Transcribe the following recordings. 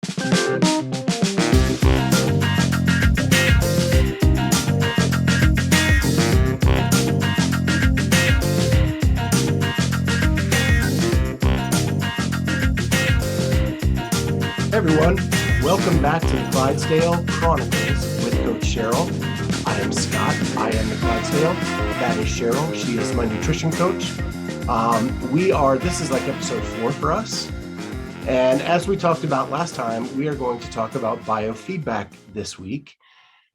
Hey everyone, welcome back to the Clydesdale Chronicles with Coach Cheryl. I am Scott. I am the Clydesdale. That is Cheryl. She is my nutrition coach. This is like episode 4 for us. And as we talked about last time, we are going to talk about biofeedback this week.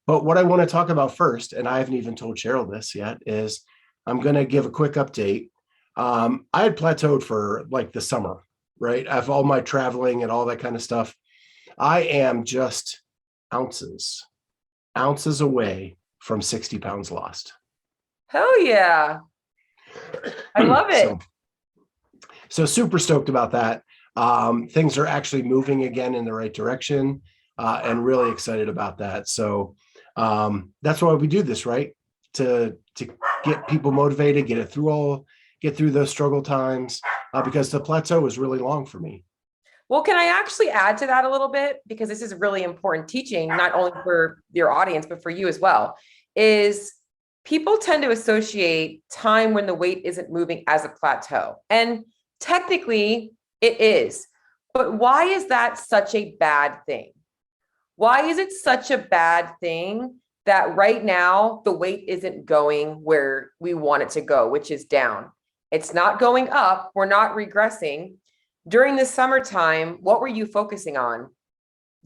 But what I want to talk about first, and I haven't even told Cheryl this yet, is I'm going to give a quick update. I had plateaued for like the summer, right? I've all my traveling and all that kind of stuff. I am just ounces away from 60 pounds lost. Hell yeah. I love it. So super stoked about that. Things are actually moving again in the right direction, and really excited about that. So that's why we do this, right? To get people motivated, get through those struggle times, because the plateau was really long for me. Well, can I actually add to that a little bit? Because this is really important teaching, not only for your audience, but for you as well, is people tend to associate time when the weight isn't moving as a plateau. And technically it is. But why is that such a bad thing? Why is it such a bad thing that right now the weight isn't going where we want it to go, which is down? It's not going up. We're not regressing. During the summertime, what were you focusing on?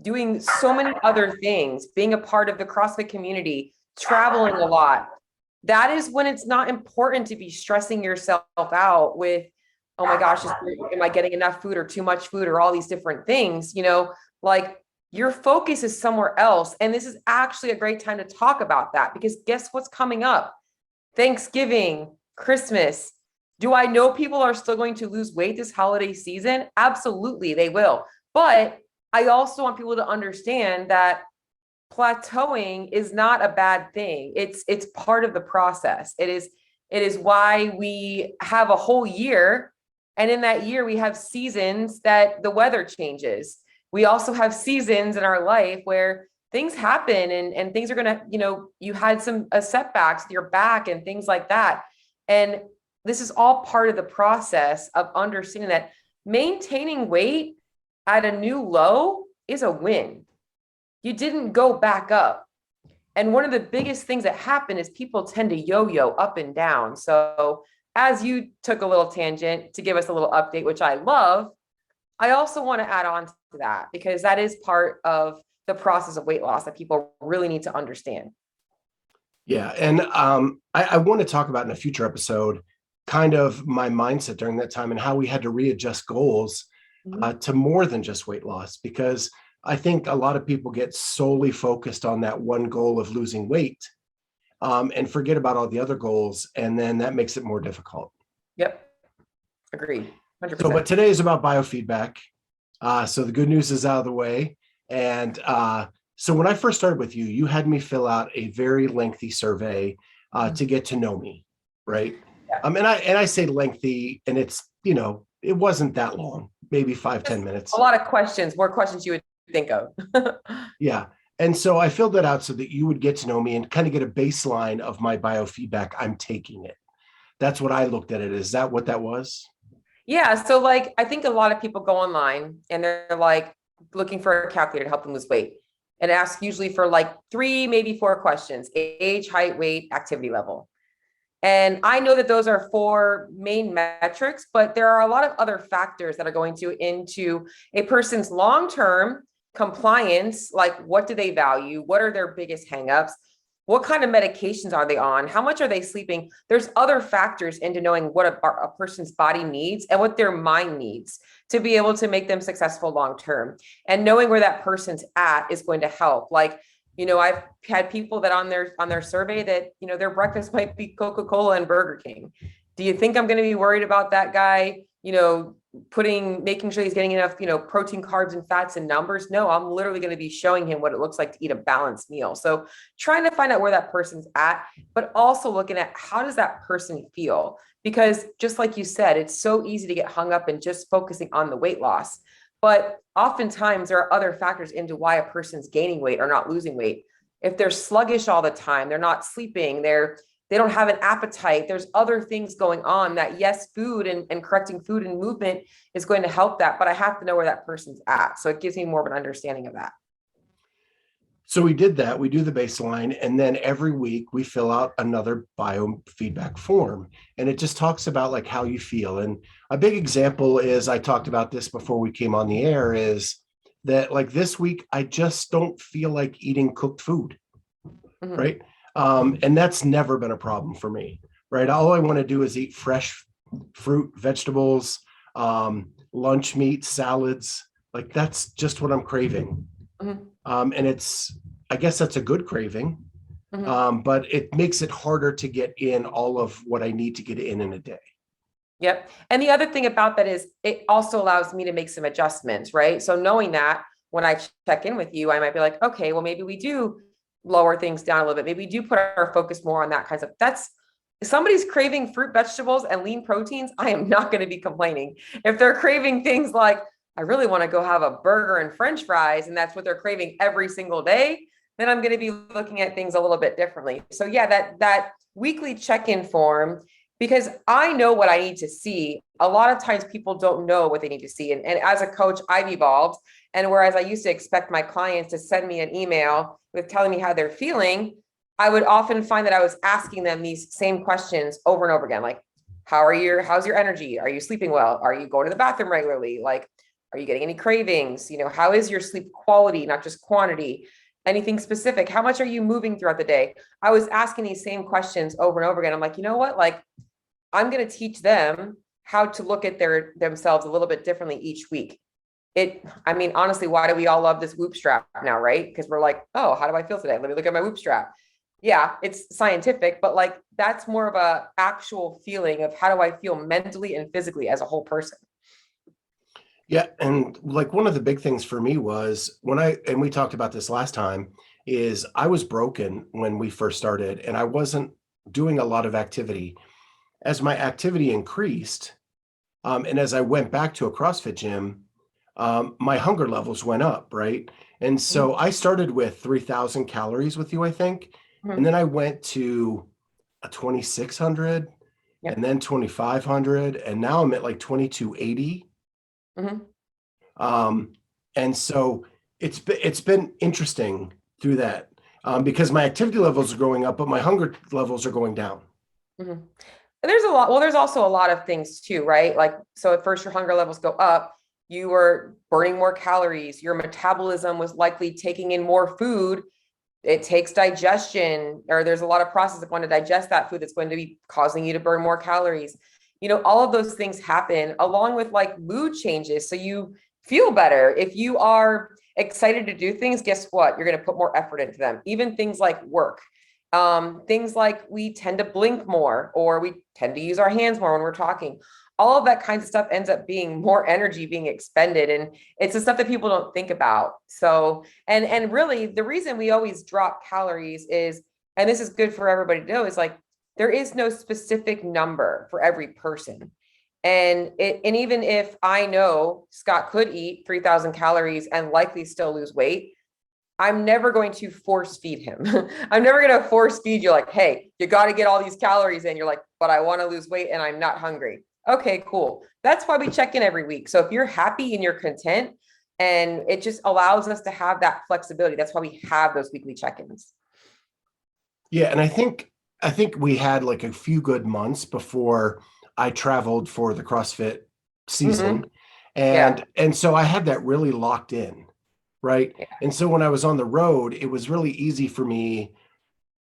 Doing so many other things, being a part of the CrossFit community, traveling a lot. That is when it's not important to be stressing yourself out with, oh my gosh, am I getting enough food or too much food or all these different things? Like your focus is somewhere else. And this is actually a great time to talk about that, because guess what's coming up? Thanksgiving, Christmas. Do I know people are still going to lose weight this holiday season? Absolutely, they will. But I also want people to understand that plateauing is not a bad thing. It's part of the process. It is why we have a whole year. And in that year, we have seasons that the weather changes. We also have seasons in our life where things happen and things are going to, you had some setbacks with your back and things like that. And this is all part of the process of understanding that maintaining weight at a new low is a win. You didn't go back up. And one of the biggest things that happen is people tend to yo-yo up and down. So as you took a little tangent to give us a little update, which I love, I also want to add on to that, because that is part of the process of weight loss that people really need to understand. Yeah. And I want to talk about in a future episode kind of my mindset during that time and how we had to readjust goals to more than just weight loss, because I think a lot of people get solely focused on that one goal of losing weight and forget about all the other goals. And then that makes it more difficult. Yep. Agreed. 100%. So, but today is about biofeedback. So the good news is out of the way. And so when I first started with you, you had me fill out a very lengthy survey to get to know me, right? Yeah. And I say lengthy, and it's, it wasn't that long, maybe 5-10 minutes. A lot of questions, more questions you would think of. Yeah. And so I filled that out so that you would get to know me and kind of get a baseline of my biofeedback. I'm taking it. That's what I looked at it. Is that what that was? Yeah. So like, I think a lot of people go online and they're like looking for a calculator to help them lose weight, and ask usually for like 3, maybe 4 questions: age, height, weight, activity level. And I know that those are 4 main metrics, but there are a lot of other factors that are going into a person's long-term compliance. Like, what do they value? What are their biggest hangups? What kind of medications are they on? How much are they sleeping? There's other factors into knowing what a person's body needs and what their mind needs to be able to make them successful long-term. And knowing where that person's at is going to help. Like, I've had people that on their survey that, their breakfast might be Coca-Cola and Burger King. Do you think I'm going to be worried about that guy, making sure he's getting enough, protein, carbs, and fats and numbers? No, I'm literally going to be showing him what it looks like to eat a balanced meal. So trying to find out where that person's at, but also looking at how does that person feel? Because just like you said, it's so easy to get hung up in just focusing on the weight loss. But oftentimes there are other factors into why a person's gaining weight or not losing weight. If they're sluggish all the time, they're not sleeping, they don't have an appetite. There's other things going on that, yes, food and correcting food and movement is going to help that, but I have to know where that person's at. So it gives me more of an understanding of that. So we did that. We do the baseline, and then every week we fill out another biofeedback form, and it just talks about like how you feel. And a big example is, I talked about this before we came on the air, is that like this week I just don't feel like eating cooked food, right? And that's never been a problem for me, right? All I want to do is eat fresh fruit, vegetables, lunch meat, salads. Like that's just what I'm craving. And I guess that's a good craving, but it makes it harder to get in all of what I need to get in a day. Yep. And the other thing about that is it also allows me to make some adjustments, right? So knowing that when I check in with you, I might be like, okay, well, maybe we do lower things down a little bit. Maybe we do put our focus more on that kinds of, that's, if somebody's craving fruit, vegetables, and lean proteins, I am not going to be complaining. If they're craving things like, I really want to go have a burger and French fries, and that's what they're craving every single day, then I'm going to be looking at things a little bit differently. So yeah, that weekly check-in form, because I know what I need to see. A lot of times people don't know what they need to see. And as a coach, I've evolved. And whereas I used to expect my clients to send me an email with telling me how they're feeling, I would often find that I was asking them these same questions over and over again. Like, how's your energy? Are you sleeping well? Are you going to the bathroom regularly? Like, are you getting any cravings? How is your sleep quality, not just quantity? Anything specific? How much are you moving throughout the day? I was asking these same questions over and over again. I'm like, you know what? Like, I'm going to teach them how to look at themselves a little bit differently each week. Honestly, why do we all love this Whoop strap now, right? Because we're like, oh, how do I feel today? Let me look at my Whoop strap. Yeah, it's scientific, but like that's more of a actual feeling of how do I feel mentally and physically as a whole person. Yeah. And like one of the big things for me was and we talked about this last time, is I was broken when we first started and I wasn't doing a lot of activity. As my activity increased, and as I went back to a CrossFit gym, my hunger levels went up, right? And so I started with 3,000 calories with you, I think. And then I went to a 2,600 and then 2,500. And now I'm at like 2,280. And so it's been interesting through that, because my activity levels are going up, but my hunger levels are going down. There's also a lot of things too, right? Like, so at first your hunger levels go up, you were burning more calories, your metabolism was likely taking in more food. It takes digestion, or there's a lot of processes that going to digest that food that's going to be causing you to burn more calories. All of those things happen along with like mood changes. So you feel better. If you are excited to do things, guess what? You're going to put more effort into them. Even things like work. Things like we tend to blink more, or we tend to use our hands more when we're talking. All of that kinds of stuff ends up being more energy being expended. And it's the stuff that people don't think about. So, and really the reason we always drop calories is, and this is good for everybody to know, is like, there is no specific number for every person. And even if I know Scott could eat 3,000 calories and likely still lose weight, I'm never going to force feed him. I'm never going to force feed you like, hey, you got to get all these calories in. You're like, but I want to lose weight and I'm not hungry. Okay, cool. That's why we check in every week. So if you're happy and you're content, and it just allows us to have that flexibility. That's why we have those weekly check-ins. Yeah. And I think we had like a few good months before I traveled for the CrossFit season. And so I had that really locked in. Right. Yeah. And so when I was on the road, it was really easy for me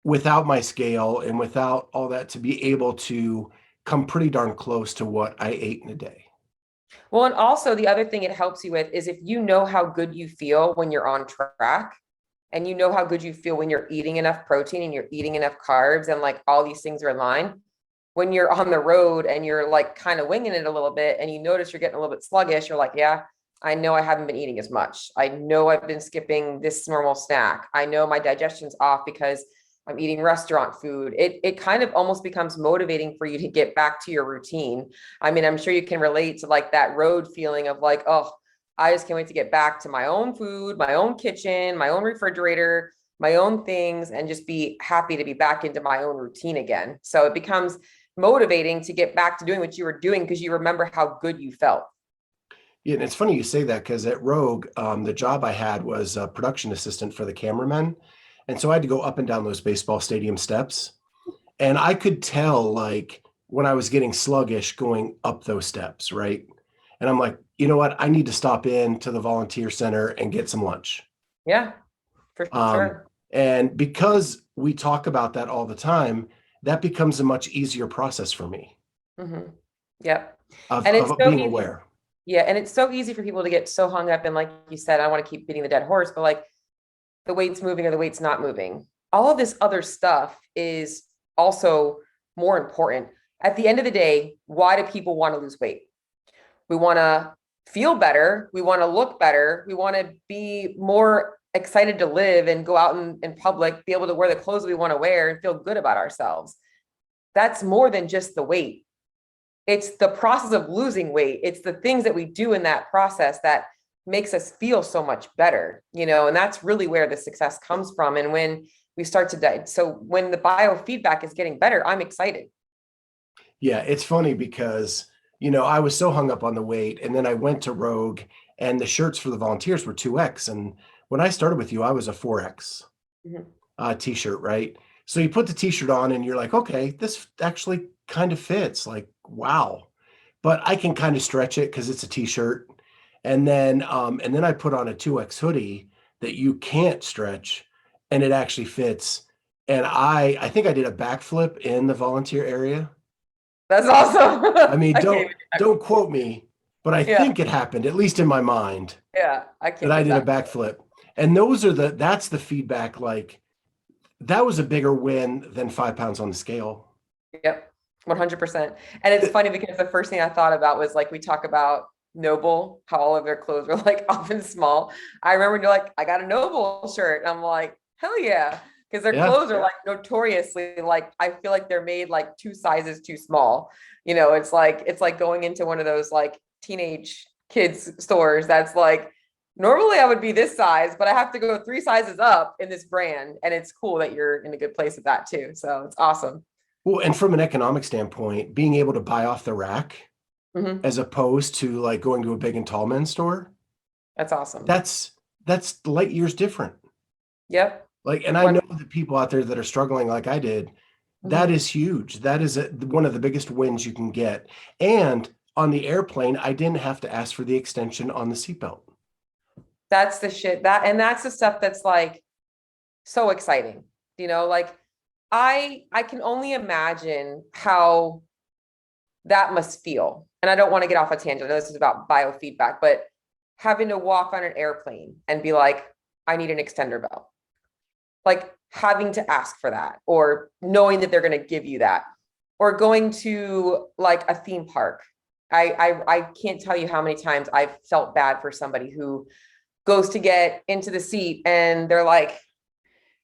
without my scale and without all that to be able to come pretty darn close to what I ate in a day. Well, and also the other thing it helps you with is if you know how good you feel when you're on track, and you know how good you feel when you're eating enough protein and you're eating enough carbs and like all these things are in line. When you're on the road and you're like kind of winging it a little bit and you notice you're getting a little bit sluggish, you're like, yeah, I know I haven't been eating as much. I know I've been skipping this normal snack. I know my digestion's off because I'm eating restaurant food. It kind of almost becomes motivating for you to get back to your routine. I mean, I'm sure you can relate to like that road feeling of like, oh, I just can't wait to get back to my own food, my own kitchen, my own refrigerator, my own things, and just be happy to be back into my own routine again. So it becomes motivating to get back to doing what you were doing because you remember how good you felt. Yeah, and it's funny you say that because at Rogue, the job I had was a production assistant for the cameramen. And so I had to go up and down those baseball stadium steps. And I could tell like when I was getting sluggish going up those steps, right? And I'm like, you know what? I need to stop in to the volunteer center and get some lunch. Yeah, for Um, sure. and because we talk about that all the time, that becomes a much easier process for me Hmm. Yep. of, And it's of so being easy. aware. Yeah. And it's so easy for people to get so hung up in, like you said, I want to keep beating the dead horse, but like the weight's moving or the weight's not moving. All of this other stuff is also more important. At the end of the day, why do people want to lose weight? We want to feel better. We want to look better. We want to be more excited to live and go out in public, be able to wear the clothes we want to wear and feel good about ourselves. That's more than just the weight. It's the process of losing weight. It's the things that we do in that process that makes us feel so much better, and that's really where the success comes from. And when we start to die, so when the biofeedback is getting better, I'm excited. Yeah, it's funny because, I was so hung up on the weight and then I went to Rogue and the shirts for the volunteers were 2X. And when I started with you, I was a 4X Mhm. t-shirt, right? So you put the t-shirt on and you're like, okay, this actually kind of fits. Like, wow. But I can kind of stretch it because it's a t-shirt. And then I put on a 2X hoodie that you can't stretch and it actually fits. And I think I did a backflip in the volunteer area. That's awesome. I mean, I can't don't even, don't quote me, but I yeah, think it happened, at least in my mind, yeah, I that can't I do did a that. backflip. And that's the feedback. Like that was a bigger win than 5 pounds on the scale. Yep, 100%. And it's funny because the first thing I thought about was like we talk about Noble, how all of their clothes were like often small. I remember you're like, I got a Noble shirt. And I'm like, hell yeah. Because their Yeah. clothes are like notoriously like I feel like they're made like two sizes too small. It's like going into one of those like teenage kids stores that's like normally I would be this size, but I have to go three sizes up in this brand. And it's cool that you're in a good place with that too. So it's awesome. Well, and from an economic standpoint, being able to buy off the rack Mhm. as opposed to like going to a big and tall men's store, That's awesome. that's light years different. Yep. Like, and I One. know the people out there that are struggling like I did, that Mhm. is huge. That is one of the biggest wins you can get. And on the airplane, I didn't have to ask for the extension on the seatbelt. That's the shit that's the stuff that's like so exciting. Like I can only imagine how that must feel. And I don't want to get off a tangent. I know this is about biofeedback, but having to walk on an airplane and be like, I need an extender belt. Like having to ask for that or knowing that they're going to give you that or going to like a theme park. I can't tell you how many times I've felt bad for somebody who goes to get into the seat and they're like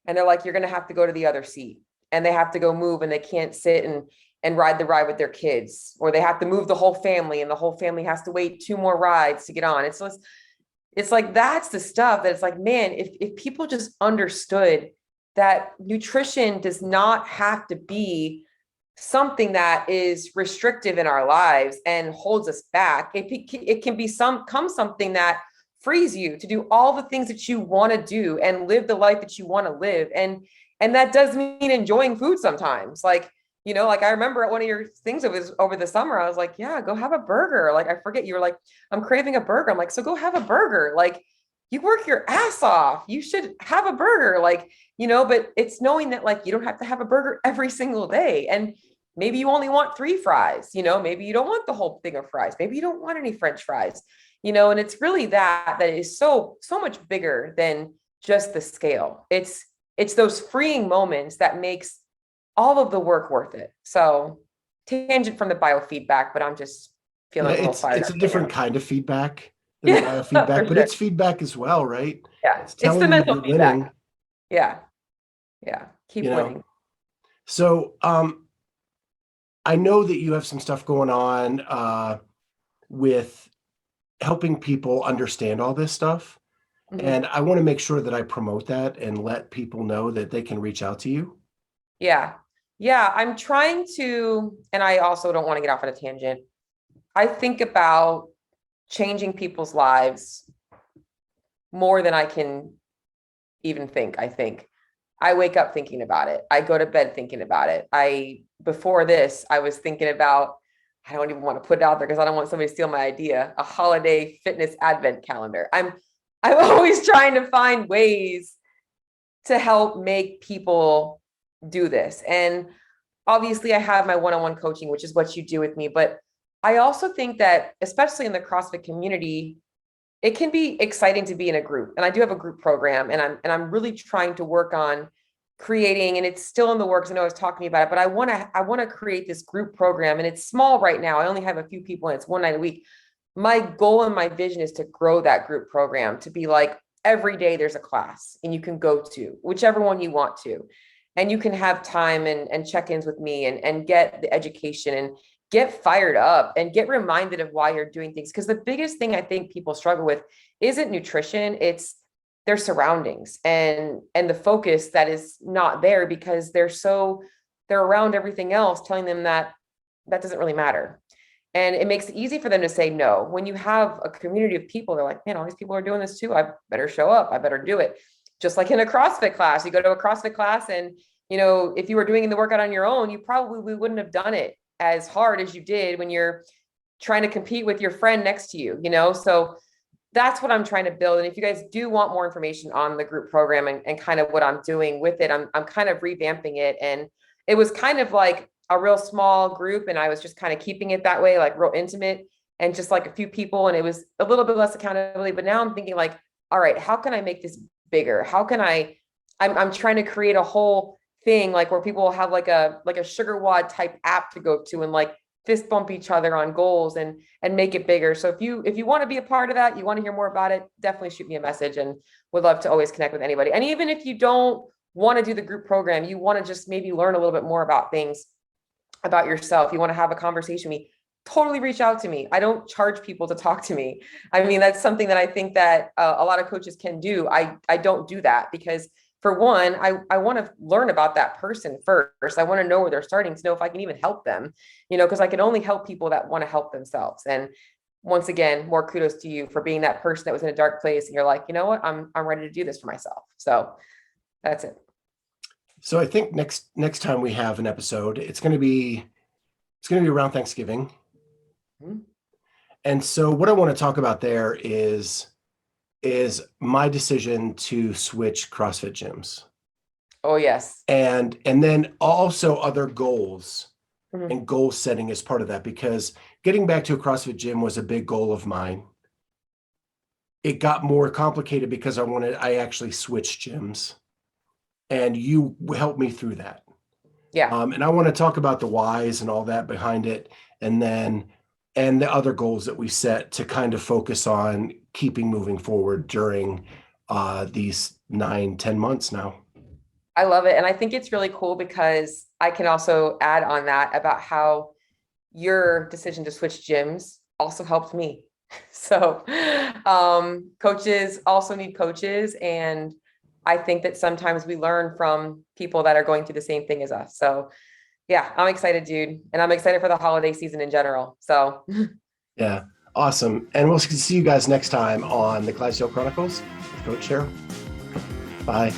you're going to have to go to the other seat and they have to go move and they can't sit and ride the ride with their kids or they have to move the whole family and the whole family has to wait two more rides to get on. It's like that's the stuff that's like, man, if people just understood that nutrition does not have to be something that is restrictive in our lives and holds us back. It can be something that frees you to do all the things that you want to do and live the life that you want to live. And that does mean enjoying food sometimes. Like I remember at one of your things over the summer, I was like, yeah, go have a burger. Like I forget, you were like, I'm craving a burger. I'm like, so go have a burger. Like you work your ass off. You should have a burger. But it's knowing that like you don't have to have a burger every single day. And maybe you only want three fries, maybe you don't want the whole thing of fries. Maybe you don't want any French fries, and it's really that is so much bigger than just the scale. It's those freeing moments that makes all of the work worth it. So tangent from the biofeedback, but I'm just Yeah, feeling a little fired it's up a right different now. kind of feedback than the Yeah, biofeedback, for but sure. it's feedback as well, right? Yeah. It's It's the telling you mental you're winning, feedback. Yeah. Yeah. you Keep know. winning. So I know that you have some stuff going on with helping people understand all this stuff. Mhm. And I want to make sure that I promote that and let people know that they can reach out to you. Yeah. Yeah. I'm trying to, and I also don't want to get off on a tangent. I think about changing people's lives more than I can even think. I think I wake up thinking about it. I go to bed thinking about it. Before this, I was thinking about, I don't even want to put it out there because I don't want somebody to steal my idea, a holiday fitness advent calendar. I'm always trying to find ways to help make people do this. And obviously I have my one-on-one coaching, which is what you do with me, but I also think that especially in the CrossFit community, it can be exciting to be in a group. And I do have a group program, and I'm really trying to work on creating, and it's still in the works. I know I was talking about it, but I want to create this group program, and it's small right now. I only have a few people and it's one night a week. My goal and my vision is to grow that group program to be like every day there's a class and you can go to whichever one you want to. And you can have time and check-ins with me and get the education and get fired up and get reminded of why you're doing things. Because the biggest thing I think people struggle with isn't nutrition, it's their surroundings and the focus that is not there because they're around everything else telling them that that doesn't really matter. And it makes it easy for them to say no. When you have a community of people, they're like, man, all these people are doing this too. I better show up. I better do it. Just like in a CrossFit class, you go to a CrossFit class and, if you were doing the workout on your own, you probably wouldn't have done it as hard as you did when you're trying to compete with your friend next to you. So that's what I'm trying to build. And if you guys do want more information on the group program and kind of what I'm doing with it, I'm kind of revamping it. And it was kind of like a real small group. And I was just kind of keeping it that way, like real intimate and just like a few people. And it was a little bit less accountability. But now I'm thinking like, all right, how can I make this bigger? How can I'm trying to create a whole thing like where people will have like a sugar wad type app to go to and like fist bump each other on goals and make it bigger. So if you want to be a part of that, you want to hear more about it, definitely shoot me a message and would love to always connect with anybody. And even if you don't want to do the group program, you want to just maybe learn a little bit more about things about yourself, you want to have a conversation with me, totally reach out to me. I don't charge people to talk to me. I mean, that's something that I think that a lot of coaches can do. I don't do that because for one, I want to learn about that person first. I want to know where they're starting to know if I can even help them, because I can only help people that want to help themselves. And once again, more kudos to you for being that person that was in a dark place. And you're like, you know what, I'm ready to do this for myself. So that's it. So I think next time we have an episode, it's going to be around Thanksgiving. Mm-hmm. And so what I want to talk about there is my decision to switch CrossFit gyms. Oh, yes. And then also other goals Mm-hmm. and goal setting as part of that, because getting back to a CrossFit gym was a big goal of mine. It got more complicated because I actually switched gyms, and you helped me through that. Yeah. And I want to talk about the whys and all that behind it, and the other goals that we set to kind of focus on keeping moving forward during these 9-10 months now. I love it. And I think it's really cool because I can also add on that about how your decision to switch gyms also helped me. So coaches also need coaches. And I think that sometimes we learn from people that are going through the same thing as us. So yeah, I'm excited, dude. And I'm excited for the holiday season in general. So Yeah, awesome. And we'll see you guys next time on the Clydesdale Chronicles with Coach Cheryl. Bye.